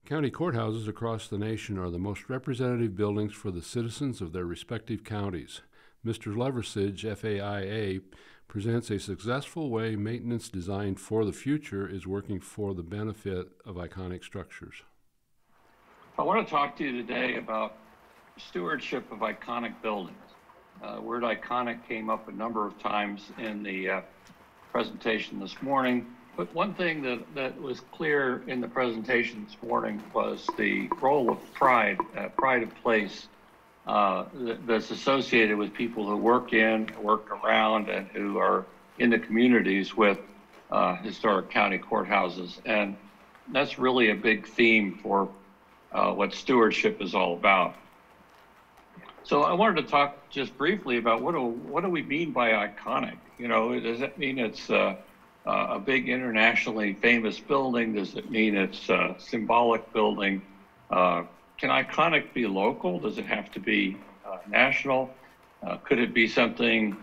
County courthouses across the nation are the most representative buildings for the citizens of their respective counties. Mr. Loversidge, FAIA, presents a successful way maintenance designed for the future is working for the benefit of iconic structures. I want to talk to you today about stewardship of iconic buildings. The word iconic came up a number of times in the presentation this morning. But one thing that was clear in the presentation this morning was the role of pride, pride of place that's associated with people who work in, work around, and who are in the communities with historic county courthouses. And that's really a big theme for what stewardship is all about. So I wanted to talk just briefly about what do we mean by iconic? You know, does that mean it's a big internationally famous building? Does it mean it's a symbolic building? Can iconic be local? Does it have to be national? Could it be something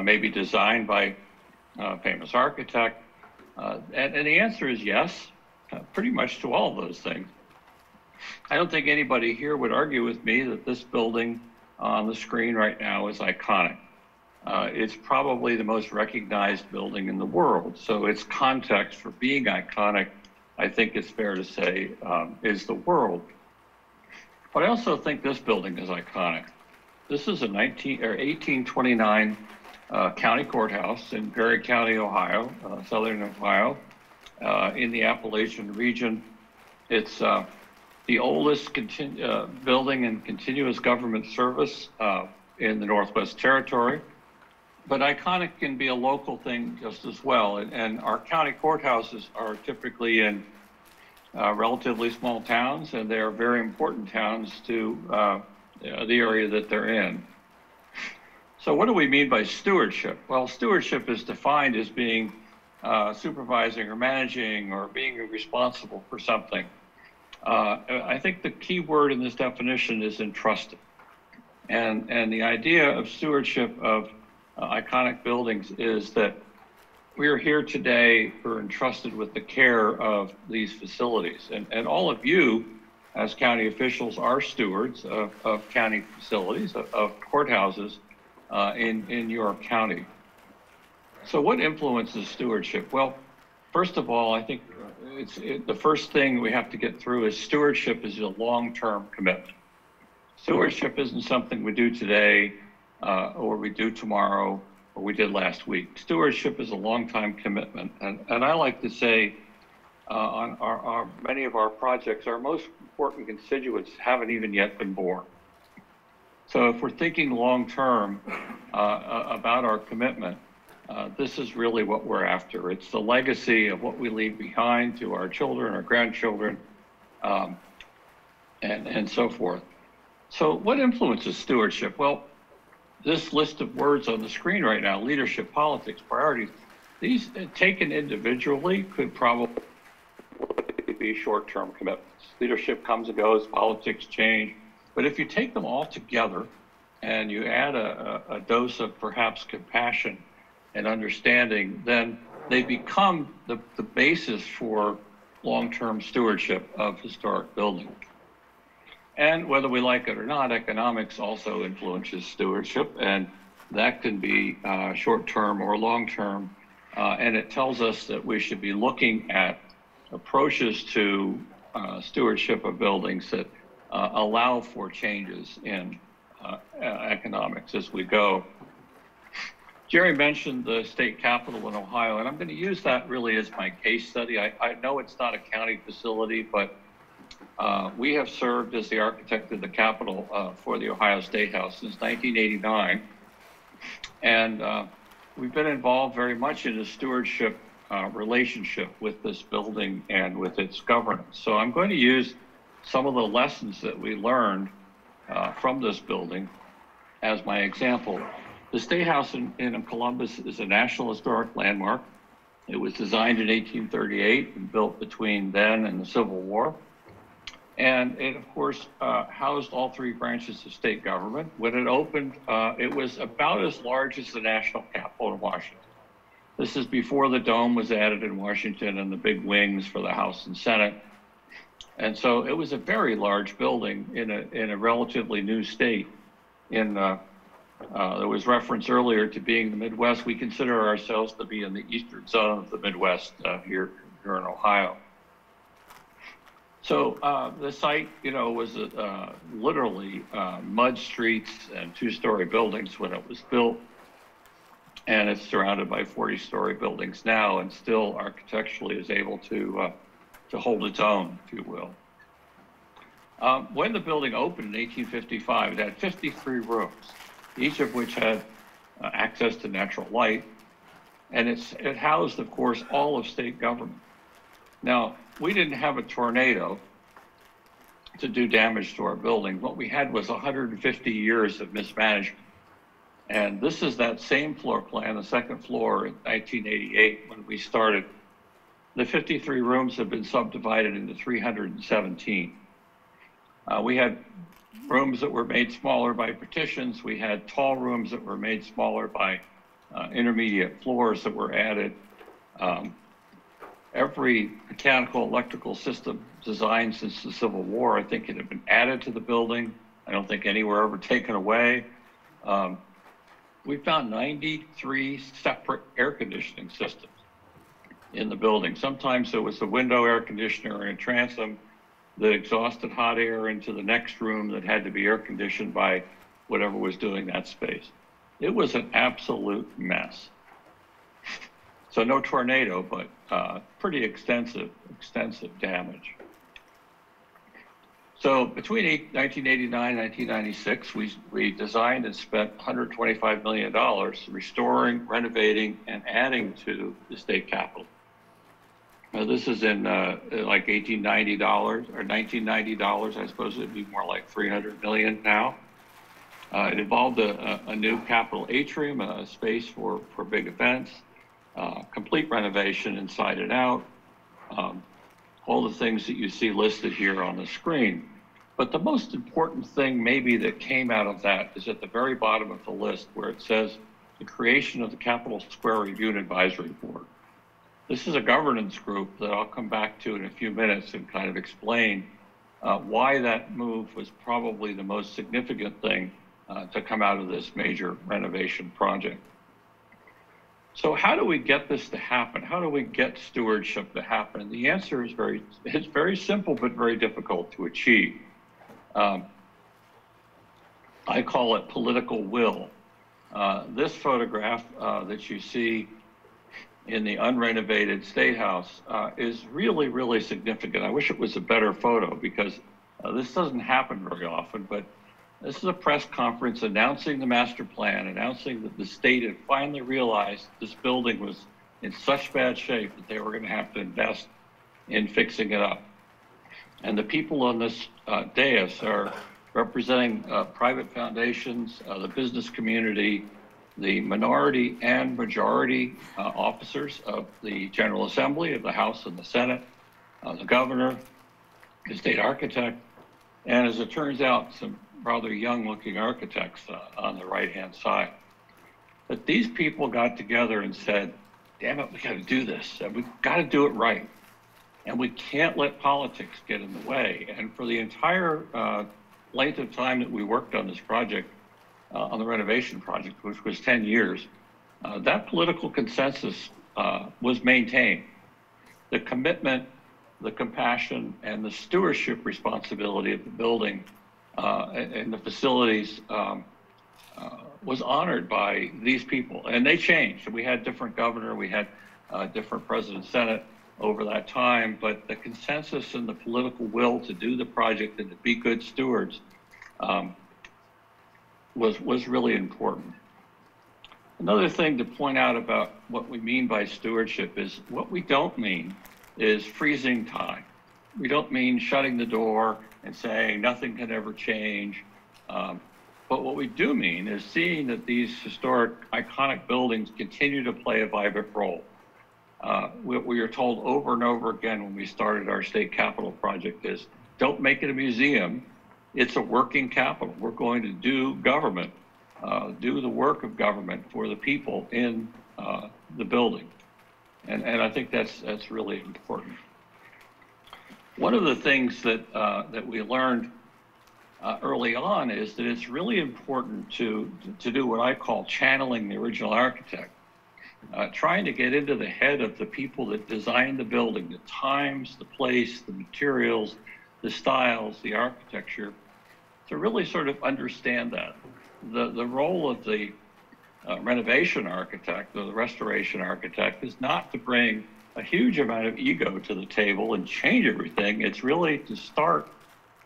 maybe designed by a famous architect? And the answer is yes, pretty much to all of those things. I don't think anybody here would argue with me that this building on the screen right now is iconic. It's probably the most recognized building in the world. So its context for being iconic, I think it's fair to say, is the world. But I also think this building is iconic. This is a 1829 county courthouse in Perry County, Ohio, southern Ohio, in the Appalachian region. It's the oldest building in continuous government service in the Northwest Territory. But iconic can be a local thing just as well. And our county courthouses are typically in relatively small towns, and they are very important towns to the area that they're in. So what do we mean by stewardship? Well, stewardship is defined as being supervising or managing or being responsible for something. I think the key word in this definition is entrusted. And the idea of stewardship of iconic buildings is that we are here today, we're entrusted with the care of these facilities. And all of you as county officials are stewards of county facilities, of courthouses in your county. So what influences stewardship? Well, first of all, I think the first thing we have to get through is stewardship is a long-term commitment. Stewardship isn't something we do today or we do tomorrow, or we did last week. Stewardship is a long-time commitment. And I like to say on many of our projects, our most important constituents haven't even yet been born. So if we're thinking long-term about our commitment, this is really what we're after. It's the legacy of what we leave behind to our children, our grandchildren, and so forth. So what influences stewardship? Well, this list of words on the screen right now, leadership, politics, priorities, these taken individually could probably be short-term commitments. Leadership comes and goes, politics change. But if you take them all together and you add a dose of perhaps compassion and understanding, then they become the basis for long-term stewardship of historic buildings. And whether we like it or not, economics also influences stewardship, and that can be short-term or long-term. And it tells us that we should be looking at approaches to stewardship of buildings that allow for changes in economics as we go. Jerry mentioned the state capitol in Ohio, and I'm going to use that really as my case study. I know it's not a county facility, but we have served as the architect of the Capitol for the Ohio State House since 1989. And we've been involved very much in a stewardship relationship with this building and with its governance. So I'm going to use some of the lessons that we learned from this building as my example. The State House in Columbus is a National Historic Landmark. It was designed in 1838 and built between then and the Civil War. And it, of course, housed all three branches of state government. When it opened, it was about as large as the National Capitol in Washington. This is before the dome was added in Washington and the big wings for the House and Senate. And so it was a very large building in a relatively new state. There was reference earlier to being the Midwest. We consider ourselves to be in the eastern zone of the Midwest here in Ohio. So the site, was literally mud streets and two-story buildings when it was built. And it's surrounded by 40-story buildings now, and still architecturally is able to hold its own, if you will. When the building opened in 1855, it had 53 rooms, each of which had access to natural light, and it housed, of course, all of state government. Now, we didn't have a tornado to do damage to our building. What we had was 150 years of mismanagement. And this is that same floor plan, the second floor in 1988 when we started. The 53 rooms have been subdivided into 317. We had rooms that were made smaller by partitions. We had tall rooms that were made smaller by intermediate floors that were added. Every mechanical, electrical system designed since the Civil War, I think it had been added to the building. I don't think any were ever taken away. We found 93 separate air conditioning systems in the building. Sometimes there was a window air conditioner and a transom that exhausted hot air into the next room that had to be air conditioned by whatever was doing that space. It was an absolute mess. So no tornado, but pretty extensive damage. So between 1989 and 1996, we designed and spent $125 million restoring, renovating, and adding to the state capitol. Now this is in like $1890 or $1990. I suppose it'd be more like $300 million now. It involved a new capitol atrium, a space for big events, complete renovation inside and out, all the things that you see listed here on the screen. But the most important thing maybe that came out of that is at the very bottom of the list where it says the creation of the Capitol Square Review and Advisory Board. This is a governance group that I'll come back to in a few minutes and kind of explain why that move was probably the most significant thing to come out of this major renovation project. So how do we get this to happen? How do we get stewardship to happen? And the answer is it's very simple, but very difficult to achieve. I call it political will. This photograph that you see in the unrenovated State House is really, really significant. I wish it was a better photo because this doesn't happen very often, but this is a press conference announcing the master plan, announcing that the state had finally realized this building was in such bad shape that they were going to have to invest in fixing it up. And the people on this dais are representing private foundations, the business community, the minority and majority officers of the General Assembly, of the House and the Senate, the governor, the state architect, and as it turns out, some rather young-looking architects on the right-hand side. But these people got together and said, damn it, we got to do this, and we've got to do it right. And we can't let politics get in the way. And for the entire length of time that we worked on this project, on the renovation project, which was 10 years, that political consensus was maintained. The commitment, the compassion, and the stewardship responsibility of the building and the facilities was honored by these people. And they changed. We had different governor, we had different president, Senate over that time, but the consensus and the political will to do the project and to be good stewards was really important. Another thing to point out about what we mean by stewardship is what we don't mean is freezing time. We don't mean shutting the door and saying nothing can ever change. But what we do mean is seeing that these historic, iconic buildings continue to play a vibrant role. What we are told over and over again when we started our state capitol project is, don't make it a museum, it's a working capitol. We're going to do government, do the work of government for the people in the building. And I think that's really important. One of the things that we learned early on is that it's really important to do what I call channeling the original architect, trying to get into the head of the people that designed the building, the times, the place, the materials, the styles, the architecture, to really sort of understand that. The role of the renovation architect or the restoration architect is not to bring a huge amount of ego to the table and change everything. It's really to start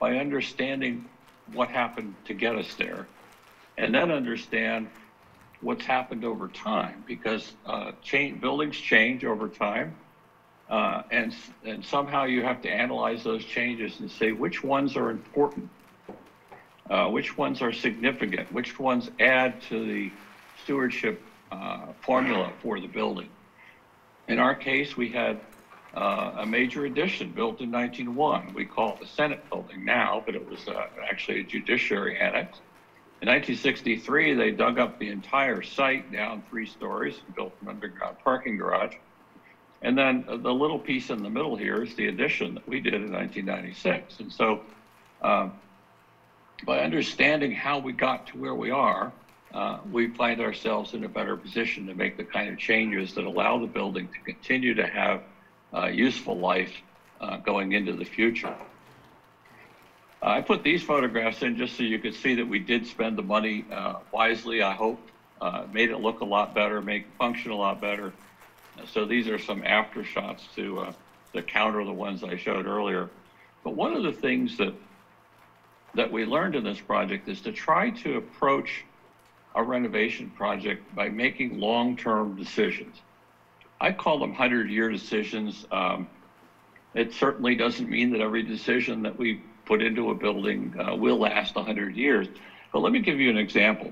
by understanding what happened to get us there, and then understand what's happened over time, because buildings change over time, and somehow you have to analyze those changes and say which ones are important, which ones are significant, which ones add to the stewardship formula for the building. In our case, we had a major addition built in 1901. We call it the Senate building now, but it was actually a judiciary annex. In 1963, they dug up the entire site down 3 stories and built an underground parking garage. And then the little piece in the middle here is the addition that we did in 1996. And so by understanding how we got to where we are, we find ourselves in a better position to make the kind of changes that allow the building to continue to have useful life going into the future. I put these photographs in just so you could see that we did spend the money wisely, I hope. Made it look a lot better, make it function a lot better. So these are some after shots to counter the ones I showed earlier. But one of the things that we learned in this project is to try to approach a renovation project by making long-term decisions. I call them 100-year decisions. It certainly doesn't mean that every decision that we put into a building will last 100 years. But let me give you an example.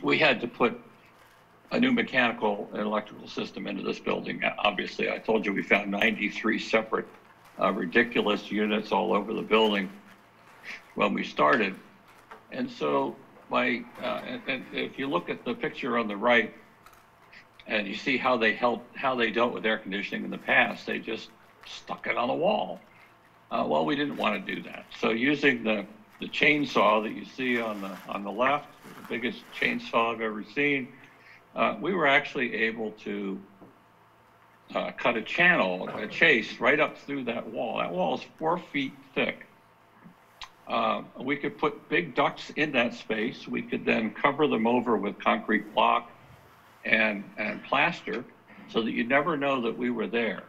We had to put a new mechanical and electrical system into this building. Obviously, I told you we found 93 separate ridiculous units all over the building when we started. And so and if you look at the picture on the right, and you see how they dealt with air conditioning in the past, they just stuck it on the wall. Well, we didn't want to do that. So using the chainsaw that you see on the left, the biggest chainsaw I've ever seen, we were actually able to cut a channel, a chase right up through that wall. That wall is 4 feet thick. We could put big ducts in that space. We could then cover them over with concrete block and plaster so that you'd never know that we were there.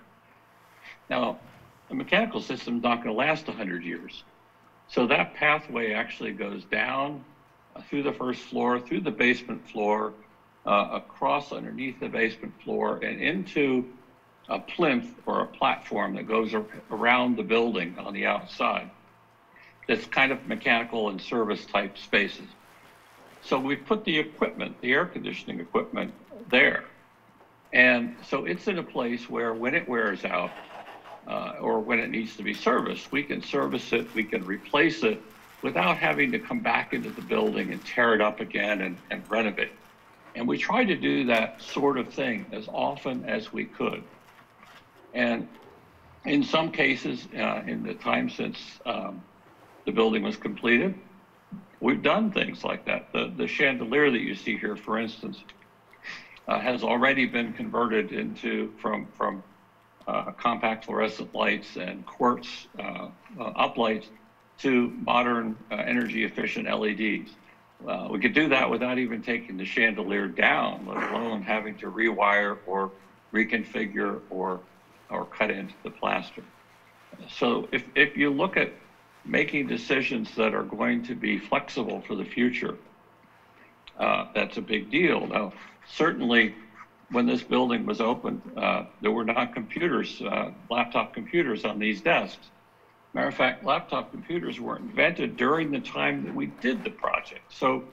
Now, the mechanical system is not going to last 100 years. So that pathway actually goes down through the first floor, through the basement floor, across underneath the basement floor, and into a plinth or a platform that goes around the building on the outside. That's kind of mechanical and service type spaces. So we put the equipment, the air conditioning equipment there. And so it's in a place where when it wears out or when it needs to be serviced, we can service it, we can replace it without having to come back into the building and tear it up again and renovate. And we try to do that sort of thing as often as we could. And in some cases, in the time since the building was completed, we've done things like that. The chandelier that you see here, for instance, has already been converted from compact fluorescent lights and quartz uplights to modern energy efficient LEDs. We could do that without even taking the chandelier down, let alone having to rewire or reconfigure or cut into the plaster. So if you look at making decisions that are going to be flexible for the future, that's a big deal. Now, certainly when this building was opened, there were not computers, laptop computers on these desks. Matter of fact, laptop computers were invented during the time that we did the project. So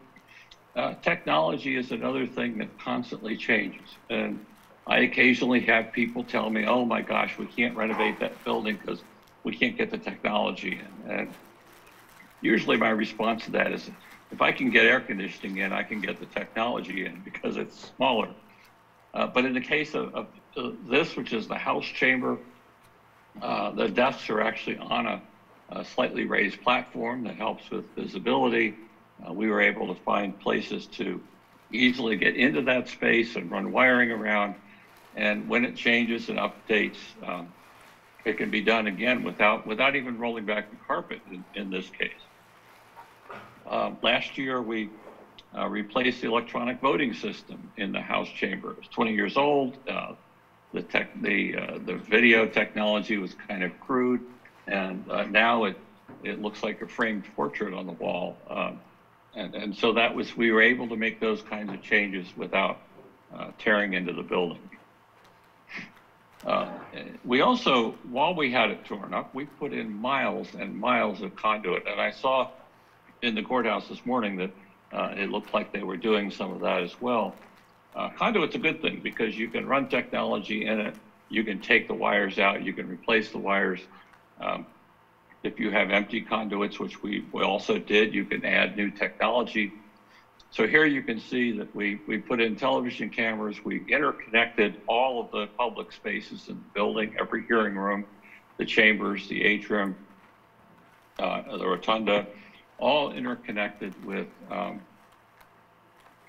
technology is another thing that constantly changes. And I occasionally have people tell me, oh my gosh, we can't renovate that building because we can't get the technology in. And usually my response to that is, if I can get air conditioning in, I can get the technology in because it's smaller. But in the case of this, which is the house chamber, The desks are actually on a slightly raised platform that helps with visibility. We were able to find places to easily get into that space and run wiring around. And when it changes and updates, it can be done again without even rolling back the carpet in this case. Last year, we replaced the electronic voting system in the House chamber. It's 20 years old. The video technology was kind of crude, and now it looks like a framed portrait on the wall. And so we were able to make those kinds of changes without tearing into the building. We also, while we had it torn up, we put in miles and miles of conduit. And I saw in the courthouse this morning that it looked like they were doing some of that as well. Conduit's a good thing because you can run technology in it. You can take the wires out. You can replace the wires. If you have empty conduits, which we also did, you can add new technology. So here you can see that we put in television cameras. We interconnected all of the public spaces in the building, every hearing room, the chambers, the atrium, the rotunda, all interconnected with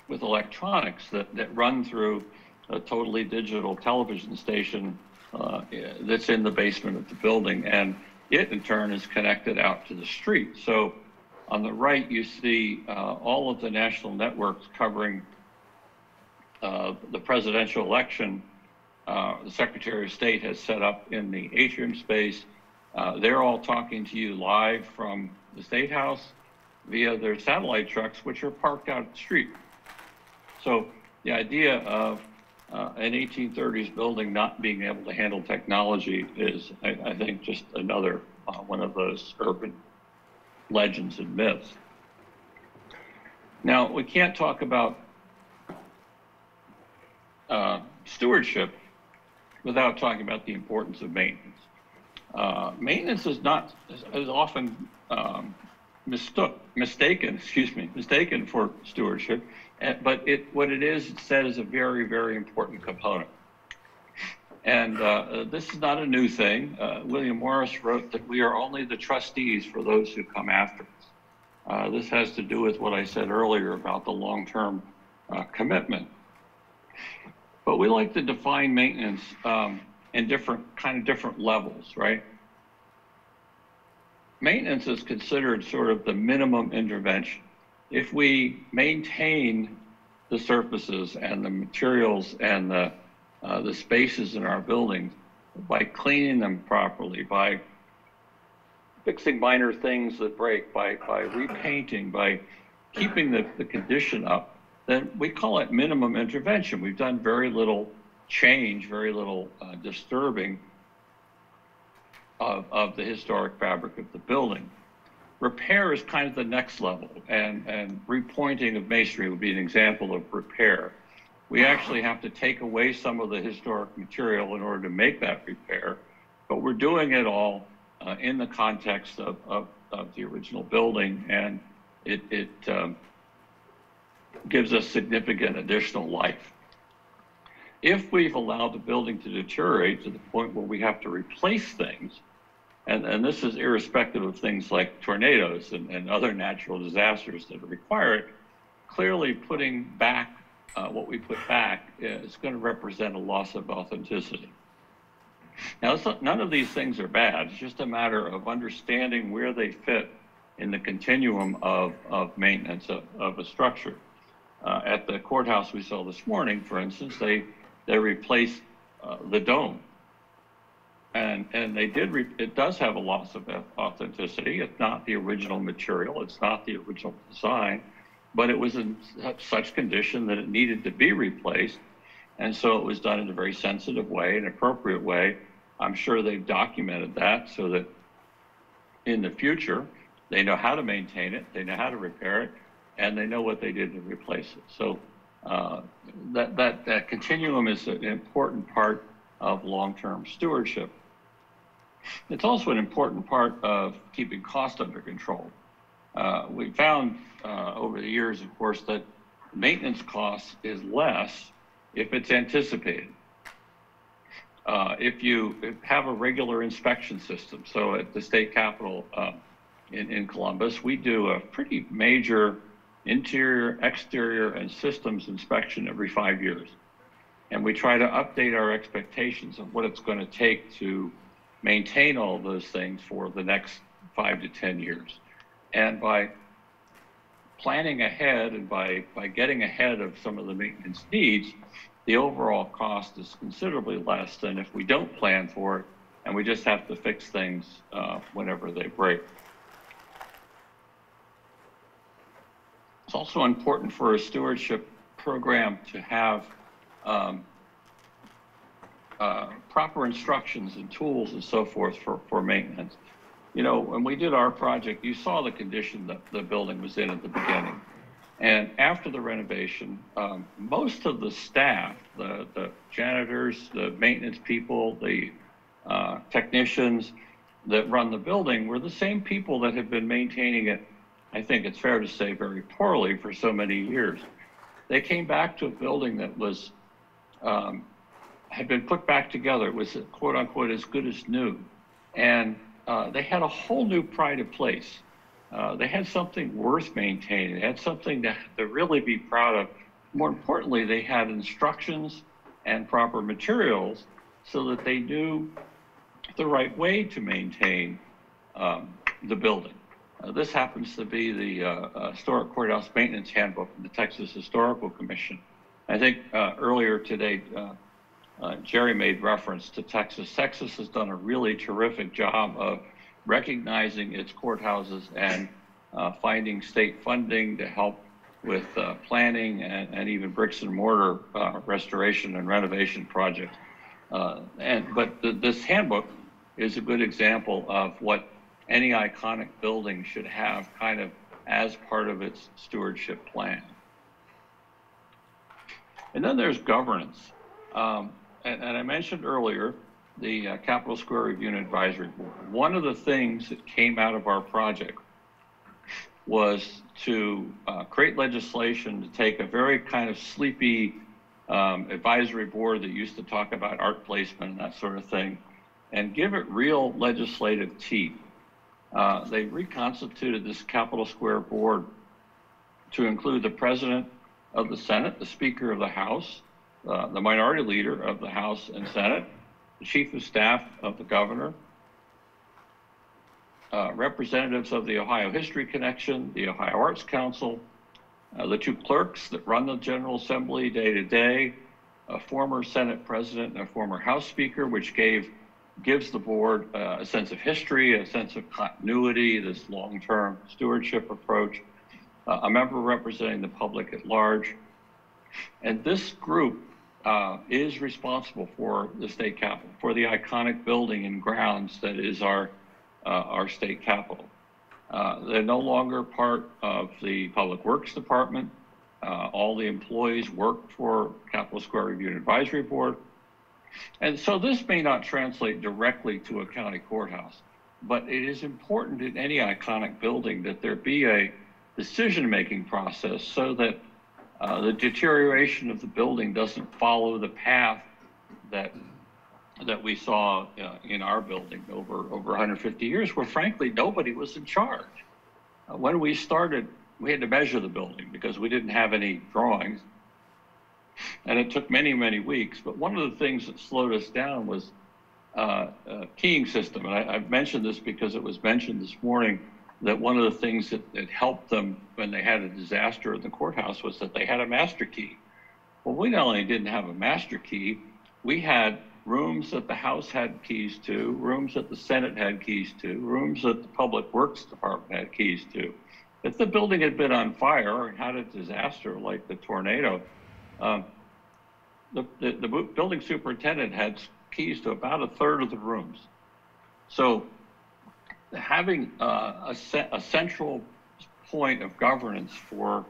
electronics that run through a totally digital television station that's in the basement of the building. And it, in turn, is connected out to the street. So on the right, you see all of the national networks covering the presidential election. The Secretary of State has set up in the atrium space. They're all talking to you live from the State House via their satellite trucks, which are parked out the street. So the idea of an 1830s building not being able to handle technology is, I think, just another one of those urban legends and myths. Now, we can't talk about stewardship without talking about the importance of maintenance. Maintenance is often mistaken for stewardship, but what it is, it's said is a very, very important component. And this is not a new thing. William Morris wrote that we are only the trustees for those who come after us. This has to do with what I said earlier about the long-term commitment. But we like to define maintenance in different levels, right? Maintenance is considered sort of the minimum intervention. If we maintain the surfaces and the materials and the spaces in our buildings by cleaning them properly, by fixing minor things that break, by repainting, by keeping the condition up, then we call it minimum intervention. We've done very little change, very little disturbing of the historic fabric of the building. Repair is kind of the next level, and repointing of masonry would be an example of repair. We actually have to take away some of the historic material in order to make that repair, but we're doing it all in the context of the original building, and it gives us significant additional life. If we've allowed the building to deteriorate to the point where we have to replace things, and this is irrespective of things like tornadoes and other natural disasters that require it, clearly putting back what we put back is going to represent a loss of authenticity. Now, none of these things are bad. It's just a matter of understanding where they fit in the continuum of maintenance of a structure. At the courthouse we saw this morning, for instance, they replaced the dome. And it does have a loss of authenticity. It's not the original material. It's not the original design, but it was in such condition that it needed to be replaced. And so it was done in a very sensitive way, an appropriate way. I'm sure they've documented that so that in the future, they know how to maintain it, they know how to repair it, and they know what they did to replace it. So that continuum is an important part of long-term stewardship. It's also an important part of keeping cost under control. We found over the years, of course, that maintenance costs is less if it's anticipated. if you have a regular inspection system, so at the state capitol in Columbus, we do a pretty major interior, exterior, and systems inspection every 5 years. And we try to update our expectations of what it's going to take to maintain all those things for the next 5 to 10 years. And by planning ahead and by getting ahead of some of the maintenance needs, the overall cost is considerably less than if we don't plan for it and we just have to fix things whenever they break. It's also important for a stewardship program to have proper instructions and tools and so forth for maintenance. You know, when we did our project, you saw the condition that the building was in at the beginning. And after the renovation, most of the staff, the janitors, the maintenance people, the technicians that run the building were the same people that have been maintaining it, I think it's fair to say, very poorly for so many years. They came back to a building that was, had been put back together. It was quote unquote as good as new. And they had a whole new pride of place. They had something worth maintaining. They had something to really be proud of. More importantly, they had instructions and proper materials so that they knew the right way to maintain the building. This happens to be the Historic Courthouse Maintenance Handbook from the Texas Historical Commission. I think earlier today, Jerry made reference to Texas. Texas has done a really terrific job of recognizing its courthouses and finding state funding to help with planning and even bricks and mortar restoration and renovation projects. But this handbook is a good example of what any iconic building should have kind of as part of its stewardship plan. And then there's governance. And I mentioned earlier the Capitol Square Review and Advisory Board. One of the things that came out of our project was to create legislation to take a very kind of sleepy advisory board that used to talk about art placement and that sort of thing, and give it real legislative teeth. They reconstituted this Capitol Square board to include the President of the Senate, the Speaker of the House, the Minority Leader of the House and Senate, the Chief of Staff of the Governor, representatives of the Ohio History Connection, the Ohio Arts Council, the two clerks that run the General Assembly day to day, a former Senate President and a former House Speaker, which gives the board a sense of history, a sense of continuity, this long-term stewardship approach, a member representing the public at large. And this group is responsible for the state capitol, for the iconic building and grounds that is our state capitol. They're no longer part of the Public Works Department. All the employees work for Capitol Square Review and Advisory Board. And so this may not translate directly to a county courthouse, but it is important in any iconic building that there be a decision-making process so that the deterioration of the building doesn't follow the path that we saw in our building over 150 years, where frankly nobody was in charge. When we started, we had to measure the building because we didn't have any drawings, and it took many, many weeks. But one of the things that slowed us down was a keying system, and I've mentioned this because it was mentioned this morning that one of the things that helped them when they had a disaster in the courthouse was that they had a master key. Well, we not only didn't have a master key, we had rooms that the House had keys to, rooms that the Senate had keys to, rooms that the Public Works Department had keys to. If the building had been on fire or had a disaster like the tornado, the building superintendent had keys to about a third of the rooms. So having a central point of governance for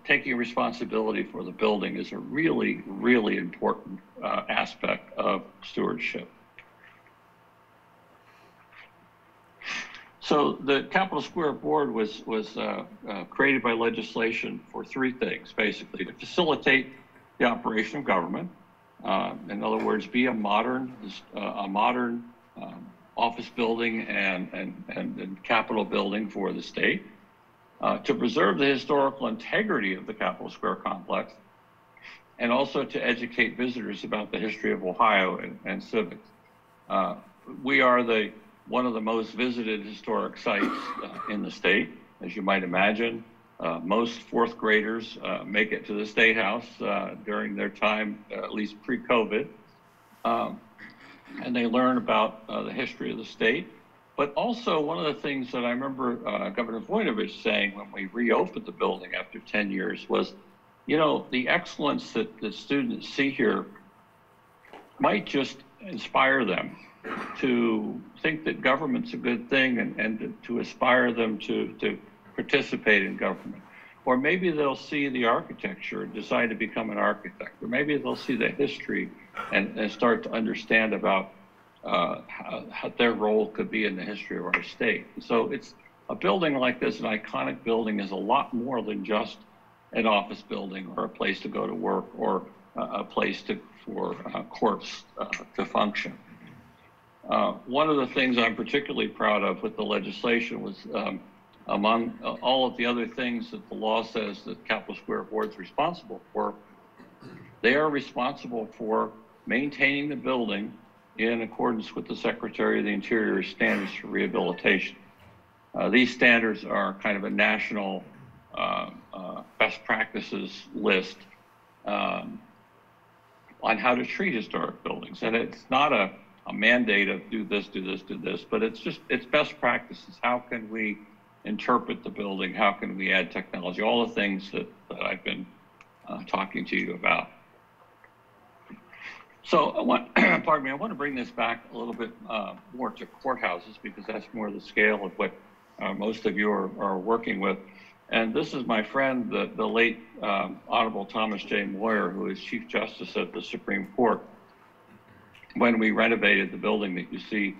taking responsibility for the building is a really, really important aspect of stewardship. So the Capitol Square Board was created by legislation for three things, basically: to facilitate the operation of government, In other words, be a modern office building and Capitol building for the state, to preserve the historical integrity of the Capitol Square complex, and also to educate visitors about the history of Ohio and civics. We are one of the most visited historic sites in the state, as you might imagine. Most fourth graders make it to the State House during their time, at least pre-COVID, and they learn about the history of the state. But also, one of the things that I remember Governor Voinovich saying when we reopened the building after 10 years was, you know, the excellence that the students see here might just inspire them to think that government's a good thing and to aspire them to participate in government. Or maybe they'll see the architecture and decide to become an architect. Or maybe they'll see the history and start to understand about how their role could be in the history of our state. So it's a building like this, an iconic building, is a lot more than just an office building or a place to go to work or a place for courts to function. One of the things I'm particularly proud of with the legislation was among all of the other things that the law says that Capitol Square Board's responsible for, they are responsible for maintaining the building in accordance with the Secretary of the Interior's standards for rehabilitation. These standards are kind of a national best practices list on how to treat historic buildings. And it's not a mandate of do this, but it's best practices. How can we interpret the building? How can we add technology? All the things that I've been talking to you about. So I want, pardon me, I want to bring this back a little bit more to courthouses, because that's more the scale of what most of you are working with. And this is my friend, the late Honorable Thomas J. Moyer, who is Chief Justice of the Supreme Court, when we renovated the building that you see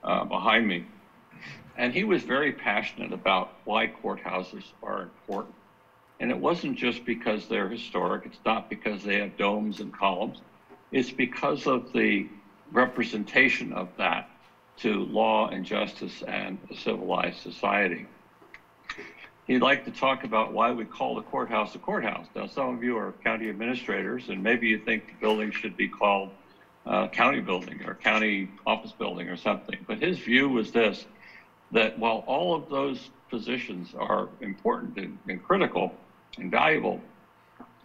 behind me. And he was very passionate about why courthouses are important. And it wasn't just because they're historic. It's not because they have domes and columns. It's because of the representation of that to law and justice and a civilized society. He'd like to talk about why we call the courthouse a courthouse. Now, some of you are county administrators, and maybe you think the building should be called county building or county office building or something. But his view was this, that while all of those positions are important and critical and valuable,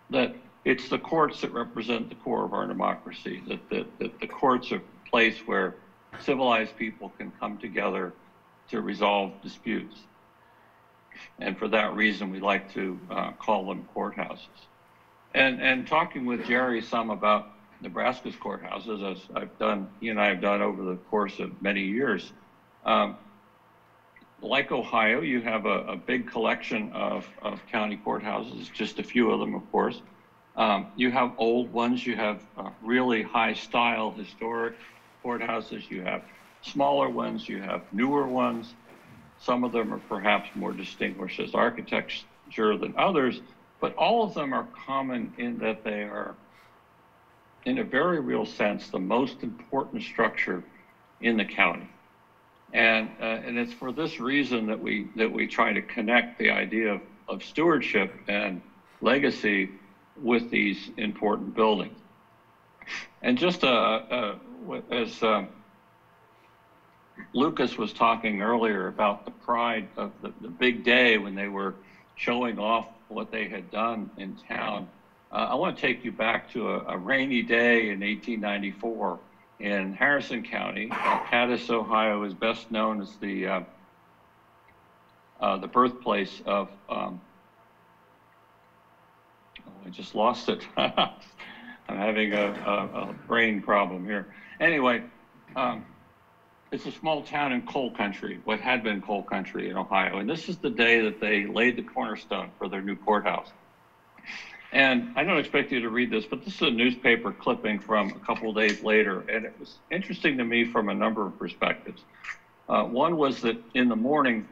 that it's the courts that represent the core of our democracy, that the courts are a place where civilized people can come together to resolve disputes. And for that reason, we like to call them courthouses. And talking with Jerry some about Nebraskas courthouses, as he and I have done over the course of many years. Like Ohio, you have a big collection of county courthouses, just a few of them, of course. You have old ones, you have really high style historic courthouses, you have smaller ones, you have newer ones. Some of them are perhaps more distinguished as architecture than others, but all of them are common in that they are, in a very real sense, the most important structure in the county. And it's for this reason that we try to connect the idea of stewardship and legacy with these important buildings. And just as Lucas was talking earlier about the pride of the big day when they were showing off what they had done in town, I want to take you back to a rainy day in 1894 in Harrison County. Cadiz, Ohio is best known as the birthplace of, I just lost it. I'm having a brain problem here. Anyway, it's a small town in coal country, what had been coal country in Ohio. And this is the day that they laid the cornerstone for their new courthouse. And I don't expect you to read this, but this is a newspaper clipping from a couple of days later. And it was interesting to me from a number of perspectives. One was that in the morning,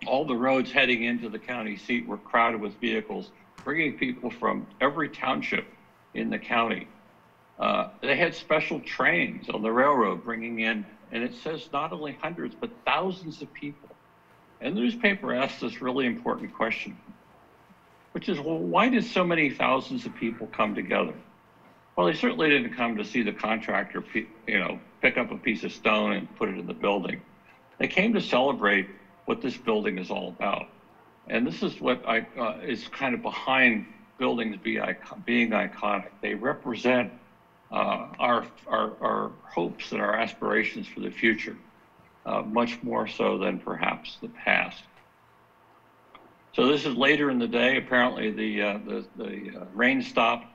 all the roads heading into the county seat were crowded with vehicles, bringing people from every township in the county They had special trains on the railroad bringing in, and it says not only hundreds, but thousands of people. And the newspaper asked this really important question, which is, well, why did so many thousands of people come together? Well, they certainly didn't come to see the contractor, pick up a piece of stone and put it in the building. They came to celebrate what this building is all about. And this is what is kind of behind buildings being iconic. They represent our hopes and our aspirations for the future, much more so than perhaps the past. So this is later in the day. Apparently the rain stopped,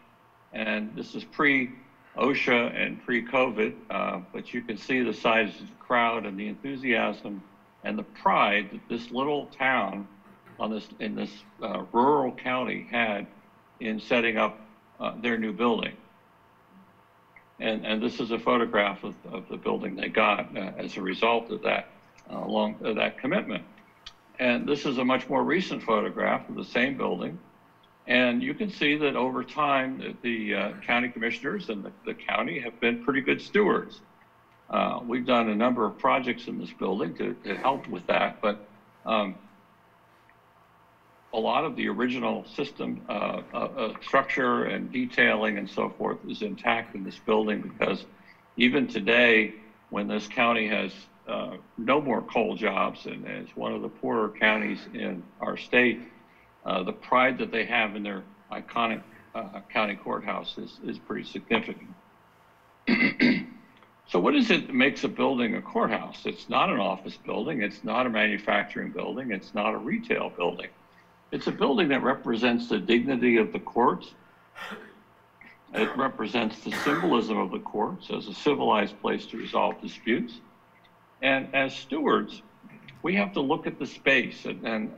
and this is pre-OSHA and pre-COVID, but you can see the size of the crowd and the enthusiasm and the pride that this little town in this rural county had in setting up their new building. And this is a photograph of the building they got as a result of that, that commitment. And this is a much more recent photograph of the same building. And you can see that over time, the county commissioners and the county have been pretty good stewards. We've done a number of projects in this building to help with that, but a lot of the original system structure and detailing and so forth is intact in this building, because even today, when this county has no more coal jobs and is one of the poorer counties in our state, the pride that they have in their iconic county courthouse is pretty significant. So what is it that makes a building a courthouse? It's not an office building, it's not a manufacturing building, it's not a retail building. It's a building that represents the dignity of the courts. It represents the symbolism of the courts as a civilized place to resolve disputes. And as stewards, we have to look at the space. And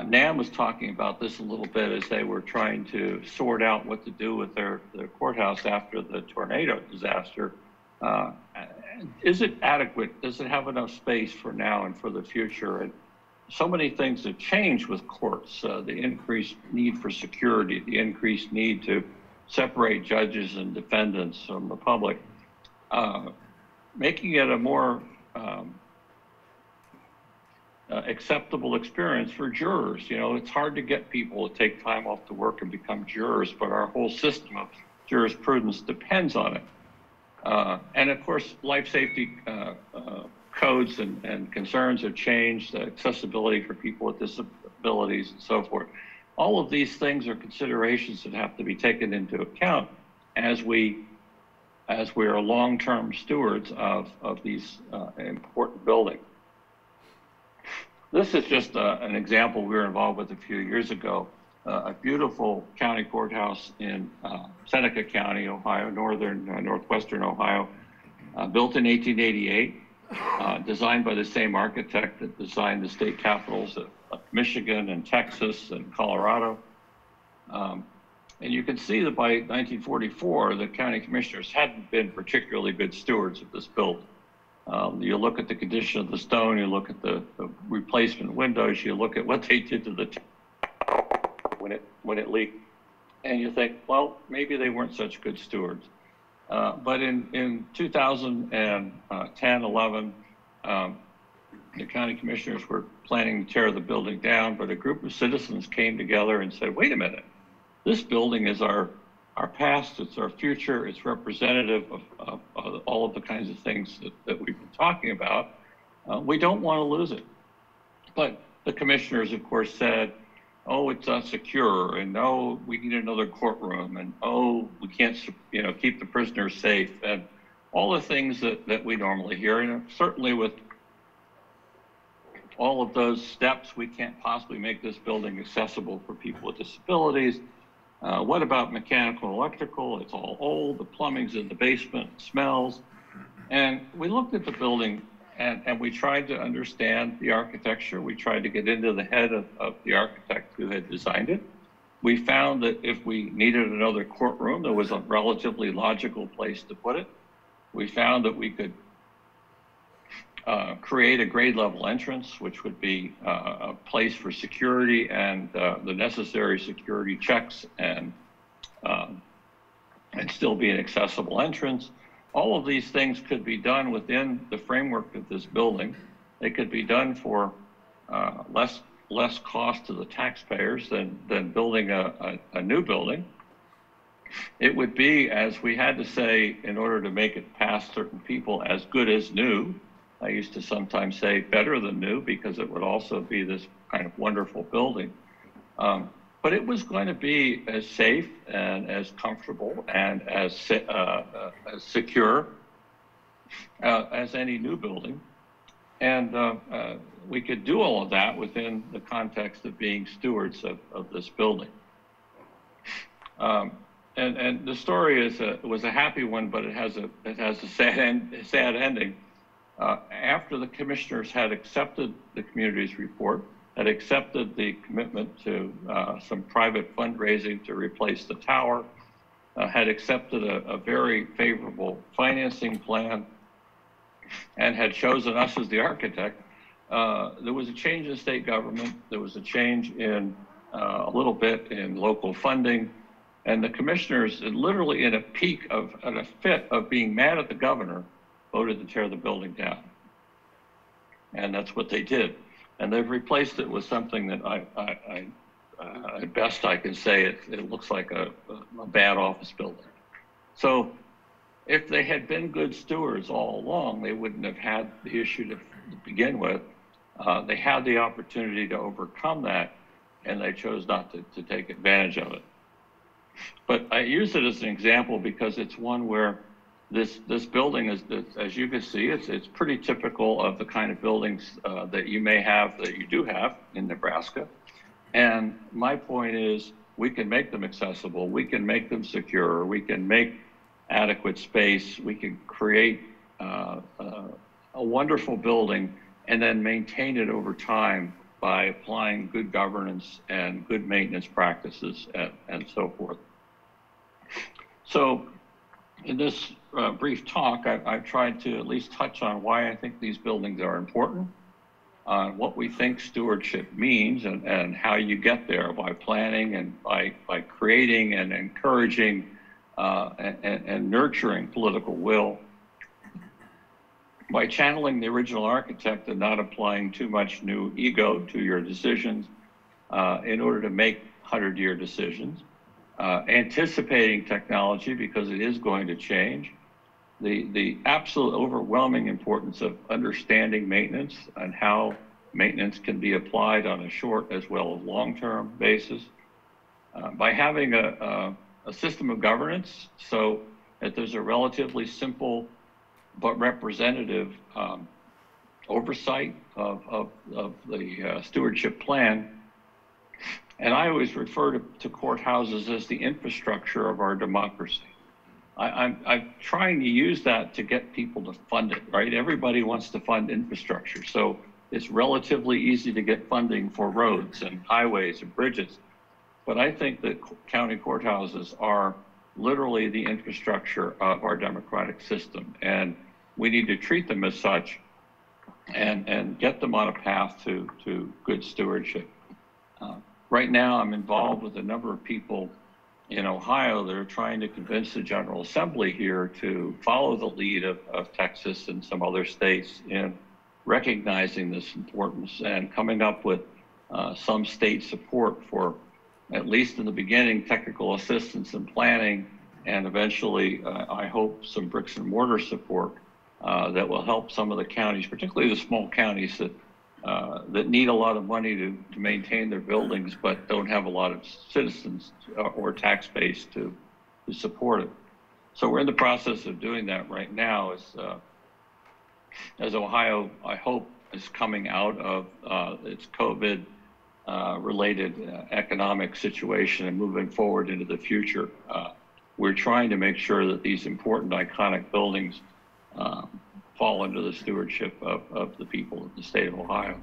Nam was talking about this a little bit as they were trying to sort out what to do with their courthouse after the tornado disaster. Is it adequate? Does it have enough space for now and for the future? And so many things have changed with courts, the increased need for security, the increased need to separate judges and defendants from the public, making it a more acceptable experience for jurors. You know, it's hard to get people to take time off to work and become jurors, but our whole system of jurisprudence depends on it. And of course, life safety codes and concerns have changed, accessibility for people with disabilities and so forth. All of these things are considerations that have to be taken into account as we are long-term stewards of these important buildings. This is just an example we were involved with a few years ago, a beautiful county courthouse in Seneca County, Ohio, northwestern Ohio, built in 1888. Designed by the same architect that designed the state capitals of Michigan and Texas and Colorado. And you can see that by 1944, the county commissioners hadn't been particularly good stewards of this building. You look at the condition of the stone, you look at the replacement windows, you look at what they did to the when it leaked, and you think, well, maybe they weren't such good stewards. But in 2010, 11, the county commissioners were planning to tear the building down, but a group of citizens came together and said, wait a minute, this building is our past, it's our future, it's representative of all of the kinds of things that we've been talking about. We don't want to lose it. But the commissioners, of course, said, oh, it's not secure, and oh, we need another courtroom, and oh, we can't, keep the prisoners safe, and all the things that we normally hear. And certainly with all of those steps, we can't possibly make this building accessible for people with disabilities. What about mechanical and electrical? It's all old, the plumbing's in the basement, it smells. And we looked at the building and we tried to understand the architecture. We tried to get into the head of the architect who had designed it. We found that if we needed another courtroom, there was a relatively logical place to put it. We found that we could create a grade level entrance, which would be a place for security and the necessary security checks and and still be an accessible entrance. All of these things could be done within the framework of this building. They could be done for less cost to the taxpayers than building a new building. It would be, as we had to say, in order to make it past certain people, as good as new. I used to sometimes say better than new, because it would also be this kind of wonderful building. But it was going to be as safe and as comfortable and as secure as any new building. And we could do all of that within the context of being stewards of this building. And the story was a happy one, but it has a sad ending. After the commissioners had accepted the community's report, had accepted the commitment to some private fundraising to replace the tower, had accepted a very favorable financing plan, and had chosen us as the architect, there was a change in state government. There was a change in a little bit in local funding. And the commissioners, literally in a fit of being mad at the governor, voted to tear the building down. And that's what they did. And they've replaced it with something that at best I can say it looks like a bad office building. So if they had been good stewards all along, they wouldn't have had the issue to begin with. They had the opportunity to overcome that, and they chose not to take advantage of it. But I use it as an example because it's one where this building is, as you can see, it's pretty typical of the kind of buildings that you do have in Nebraska. And my point is, we can make them accessible, we can make them secure, we can make adequate space, we can create a wonderful building and then maintain it over time by applying good governance and good maintenance practices and so forth. So in this brief talk, I've tried to at least touch on why I think these buildings are important, what we think stewardship means, and how you get there by planning and by creating and encouraging and nurturing political will, by channeling the original architect and not applying too much new ego to your decisions in order to make 100-year decisions, anticipating technology because it is going to change, the absolute overwhelming importance of understanding maintenance and how maintenance can be applied on a short as well as long-term basis, by having a system of governance so that there's a relatively simple but representative oversight of the stewardship plan. And I always refer to courthouses as the infrastructure of our democracy. I'm trying to use that to get people to fund it, right? Everybody wants to fund infrastructure. So it's relatively easy to get funding for roads and highways and bridges. But I think that county courthouses are literally the infrastructure of our democratic system. And we need to treat them as such and get them on a path to good stewardship. Right now, I'm involved with a number of people in Ohio that are trying to convince the General Assembly here to follow the lead of Texas and some other states in recognizing this importance and coming up with some state support for, at least in the beginning, technical assistance and planning, and eventually, I hope, some bricks and mortar support that will help some of the counties, particularly the small counties that need a lot of money to maintain their buildings, but don't have a lot of citizens or tax base to support it. So we're in the process of doing that right now as Ohio, I hope, is coming out of its COVID related economic situation and moving forward into the future. We're trying to make sure that these important iconic buildings fall under the stewardship of the people of the state of Ohio.